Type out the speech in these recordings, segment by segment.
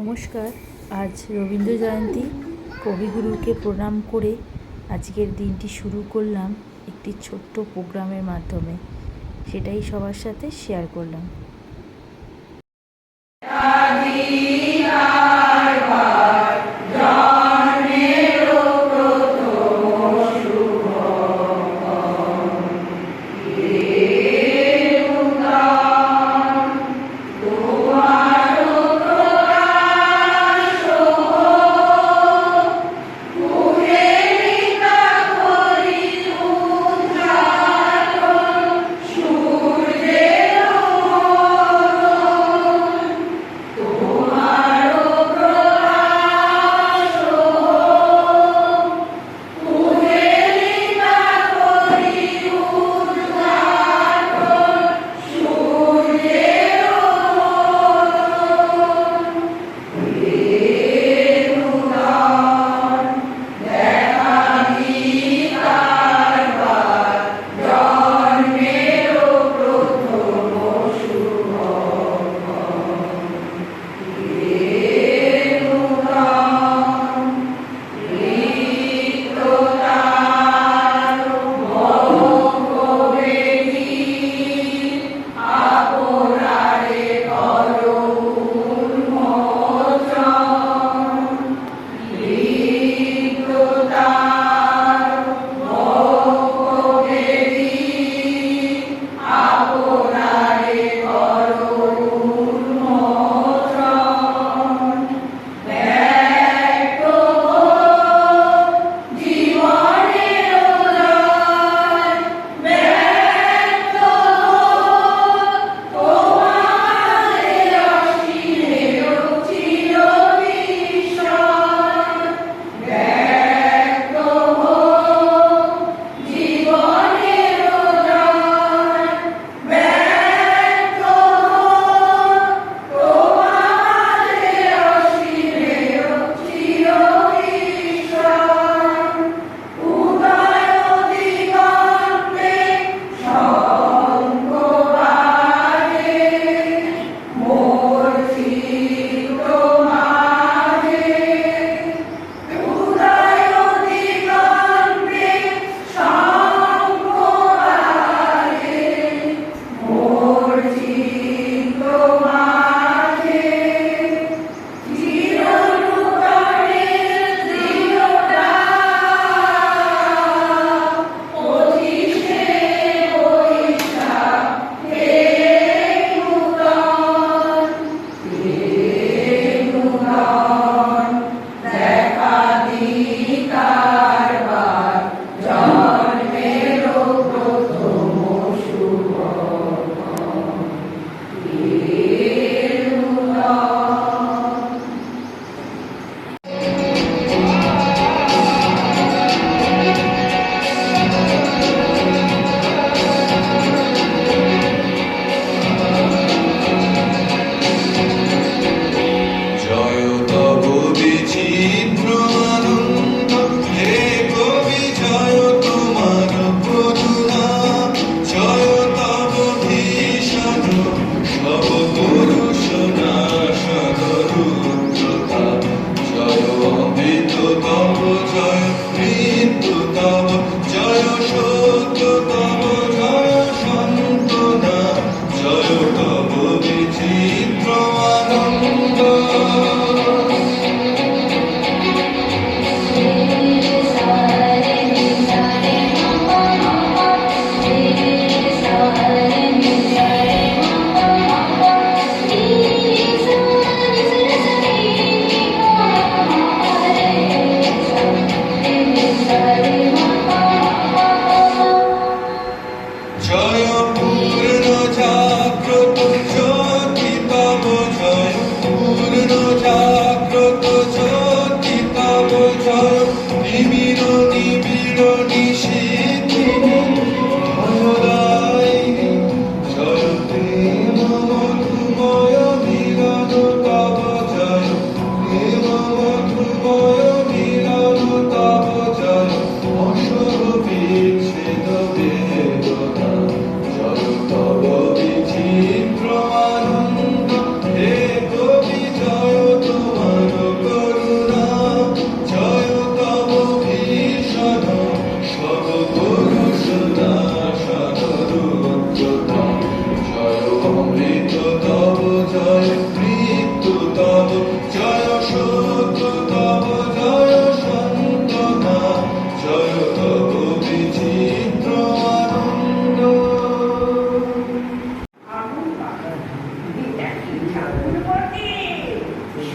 নমস্কার। আজ রবীন্দ্র জয়ন্তী, কবিগুরুকে প্রণাম করে আজকের দিনটি শুরু করলাম একটি ছোট্ট প্রোগ্রামের মাধ্যমে। সেটাই সবার সাথে শেয়ার করলাম।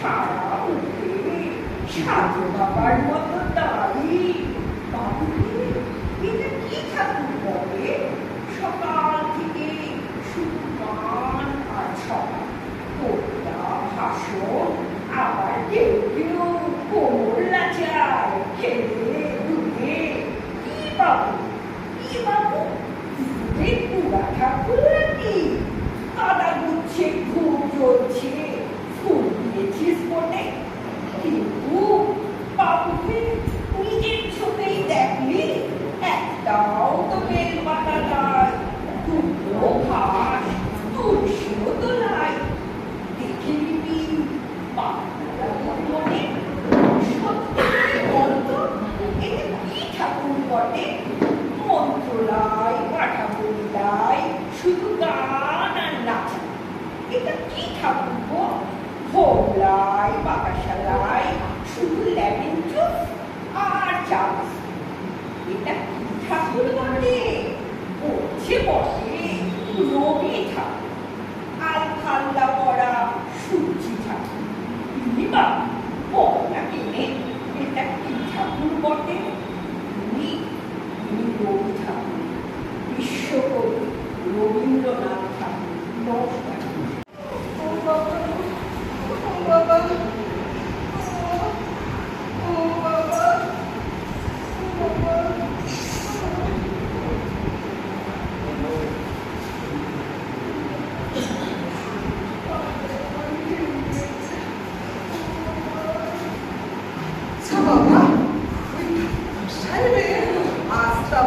সারা উঠে সাধু বাবার মতো দাঁড়ি। বাবুরে, এটা কি ঠাকুর বলে? সকাল থেকে শুধু গান আর ছড়া, কবিতা, ভাষণ, আবার কেউ কেউ কোমর নাচায়, খেলে দুধে। কি বাবু, কি বাবু, পুরা ঠাকুর নাকি? কাদা গুচ্ছে, ঘুম জ্বলছে, ফুল দিয়েছিস বটে, কিন্তু বাবুকে নিজের চোখেই দেখলি একটাও তো বেল পাতা নাই, দুটো ঘাস, তুলসীও তো নাই। দেখে নিবি বাবুরা মনে সত্যি করে বলতো, এটা কি ঠাকুর বটে? মন্ত্রলাই, পাঠা বলিলাই, শুধু গান আর নাচ। এটা কি ঠাকুর গো? হোমলাই, বাতাসালাই, শুধু লেমন জুস আর চাষ। এটা কি ঠাকুর বটে? বলছে বটে রবি ঠাকুর, আলখাল্লা পড়া সূর্যি ঠাকুর। বা বল না কেনে, এটা কি ঠাকুর বটে? রবি ঠাকুর, বিশ্বকবি রবীন্দ্রনাথ ঠাকুর। নমস্কার।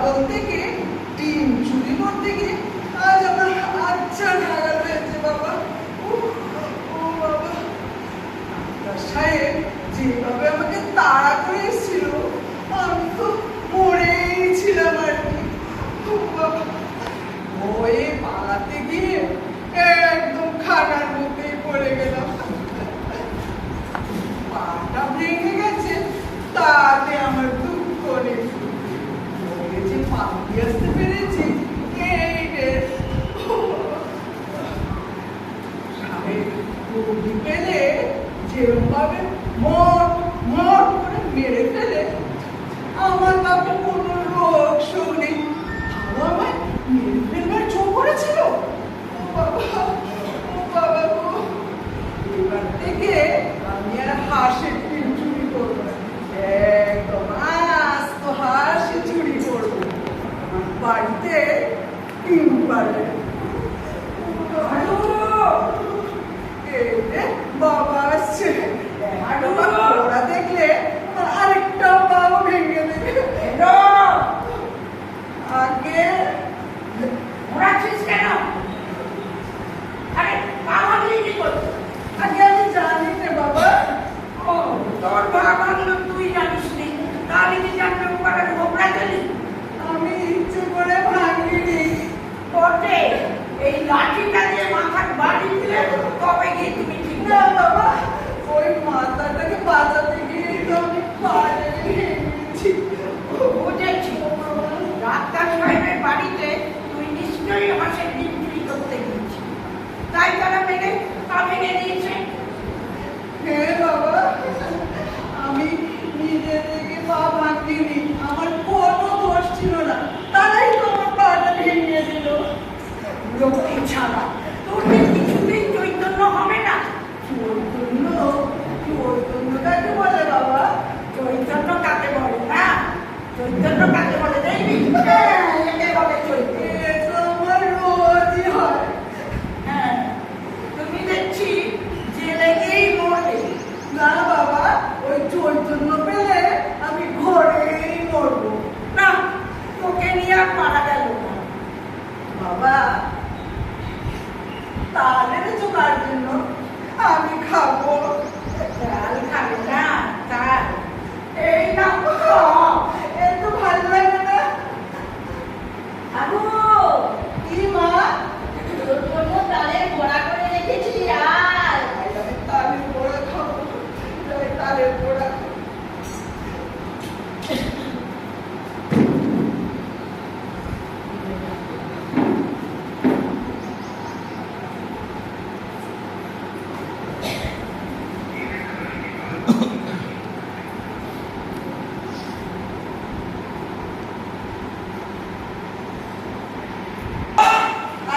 বলতে গিয়ে ডিম চুরি করতে গিয়ে আজ আমার আচ্ছা নাগাল হয়েছে বাবা। ও বাবা, সাহেব যেভাবে আমাকে তাড়া করে এসেছিল, আমি তো মরেই ছিলাম আর কি। ভয়ে পালাতে গিয়ে একদম খানার মধ্যেই পড়ে গেলাম। পাটা ভেঙে গেছে, তাতে আমার দুঃখ নেই। যে পালিয়ে আসতে পেরেছি এই বেশ। রোগী পেলে যেভাবে মট মট করে মেরে ফেলে, আমার বাবা কোনো রোগ শোক নেই, তাও আমায় মেরে ফেলবার চোখ করেছিল। ও বাবা, ও বাবা গো, এবার থেকে আমি আর হাঁসের ডিম চুরি করবো না, একদম আস্ত হাঁস চুরি করবো। বাড়িতে ডিম পারবে। বাবা আসছে, ওরা দেখলে আরেকটা পাও ভেঙে দেবে।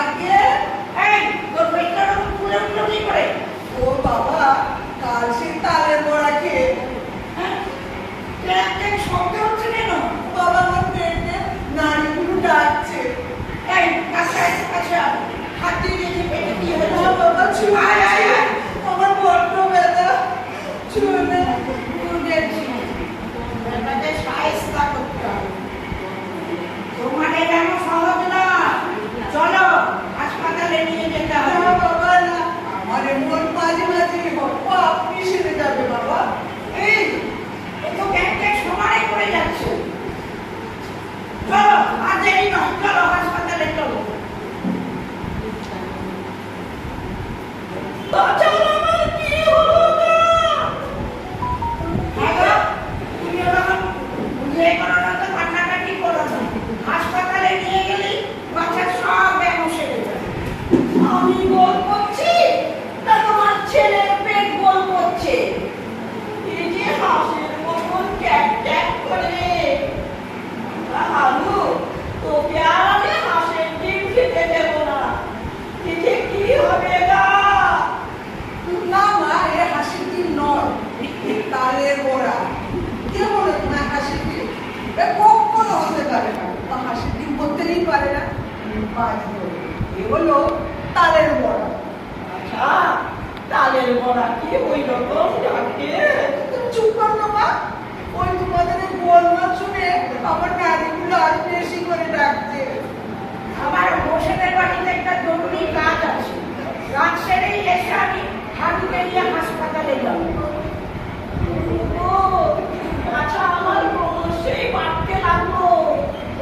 আগে এই তোর পেটটা ওরকম ফুলে উঠলো কি করে? ও বাবা, কাল সে তালের বড়া খেয়ে হ্যাঁ? এক শব্দ হচ্ছে কেন? বাবা আমার পেটে নাড়িগুলো ডাকছে। এই আচ্ছা আচ্ছা হাত দিয়ে দেখি পেটে কি হয়েছে? না বাবা, ছুঁয়ে আয়, আয়, আয়। আমার বড্ড ব্যথা। ছুঁয়ে বুঝেছি। ব্যাপারটা শায়েস্তা করতে হবে। তোমার এটা এমন সহজ না। চলো হাসপাতালে নিয়ে যেতে না হবে। বাবা না, আমার এমন মাঝে মাঝে পাপ মিশে যাবে বাবা। এই এ তো ব্যাংকের সমানে করে যাচ্ছে। চলো আর দেরি নয়, চলো হাসপাতালে চলো। বাঁচাও, আমার কি হলো গো? হ্যাঁ গো, তুমি ওরকম বুঝিয়ে করো না তো, কান্নাকাটি করো না। হাসপাতালে নিয়ে গেলেই বাচ্চার সব ব্যায়াম সেরে যাবে। আমি গোল করছি তা তোমার ছেলের পেট গোল করছে। এই যে হাঁসের মতন ট্যাক ট্যাক করে। আলু, তোকে আর আমি হাঁসের ডিম খেতে দেবো না। এতে কি হবে গা? না মা, এ হাসির দিন নয়, তালের বড়া। কে বলে না হাসির দিন? এ কখনো হতে পারে না, বা হাসির দিন করতেই পারে না। এ হলো তালের বড়া। আচ্ছা, তালের বড়া কি ওই রকম ডাকে? তুমি চুপ কর না মা, ওই তোমাদের এই গোলমাল শুনে আমার নারীগুলো আজ বেশি করে ডাকছে। আমার হোসেনের বাড়িতে একটা জরুরি কাজ আছে। কাজ সেরেই এসে আমি হারুকে নিয়ে হাসপাতালে যাব। আচ্ছা, আমার সেই বাড়তে লাগলো।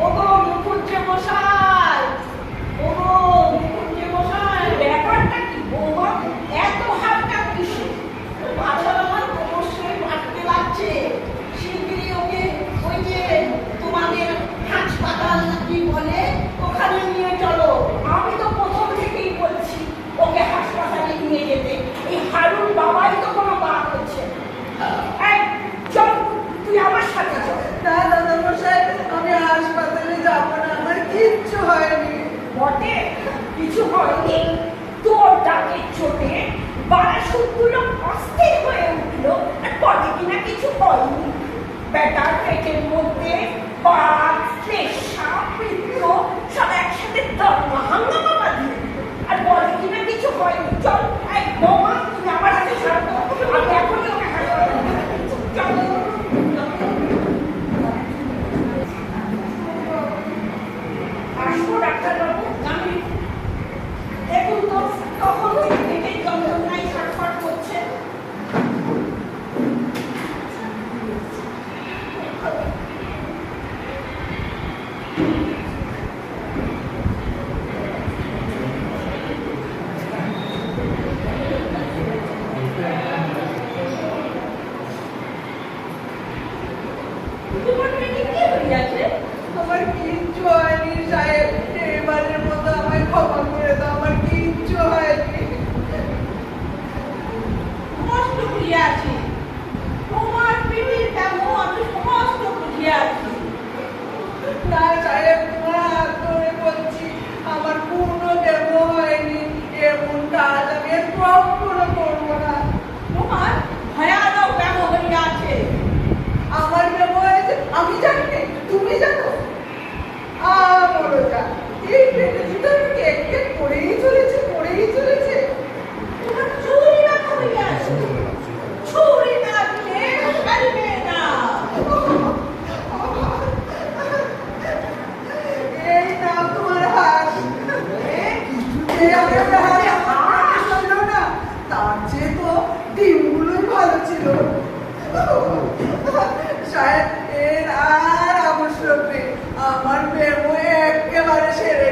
ওগো মুখুজ্জে মশাই, ওগো মুখুজ্জে মশাই, ব্যাপারটা কি বৌমা? এত হালকা কিসে? মাথা আমার অবশ্যই বাড়তে লাগছে। শিগগিরই ওকে ওই যে তোমাদের হাসপাতাল কি বলে ওখানে নিয়ে চলো। আমি তো প্রথম থেকেই বলছি ওকে হাসপাতালে নিয়ে যেতে। এই হারুন বাবাই তো কোনো বাদ হচ্ছে না। এই চল, তুই আমার সাথে চল। না দাদা মশাই, আমি হাসপাতালে যাবো না, আমার কিচ্ছু হয়নি। বটে কিছু হয়নি? তোর ডাকের চোটে বারাসুরগুলো অস্থির হয়ে উঠলো, আর বটে কিনা কিছু হয়নি। বেটার পেটের মধ্যে বাঘ, শ্লেষা, বৃত্ত সব একসাথে হাঙ্গামা বাঁধিয়ে দিল। আর বলে কিনা কিছু হয়নি। চল, এই বৌমা, তুমি আমার হাতে ছাড়ো। আমি এখনই ওকে হাসপাতালে নিয়ে যাচ্ছি। চল। আসবো ডাক্তারবাবু, আমি দেখুন তো কখন থেকে পেটের যন্ত্রণায় ছটফট করছে। তোমার পেটে কি হইয়াছে? আমার কিচ্ছু হয়নি সাহেব, এবারের মতো আমায় ক্ষমা করে দাও, আমার কিচ্ছু হয়নি। সমস্ত বুঝিয়াছি, তোমার পেটের কেমন আমি সমস্ত বুঝিয়াছি। না সাহেব, তোমার হাত ধরে বলছি, আমার কোনো দেব হয়নি। এমন কাজ আমি আর কখনো করবো না। তোমার ভয়ানক ব্যামো হইয়াছে। আমার দেব হয়েছে আমি জানি না, তুমি জানো? বড়টা এই পেটের ভিতরে কেক কেক করেই চলেছে, করেই চলেছে। তোমার চুরি ব্যথা হইয়াছে। চুরি না দিলে সারবে না। এই নাও তোমার হাত। কিছুতে আমার হাত ছিল না, তার চেয়ে তো ডিমগুলোই ভালো ছিল। সাহেব, এর আর আবশ্যক নেই, আমার প্রেম একেবারে সেরে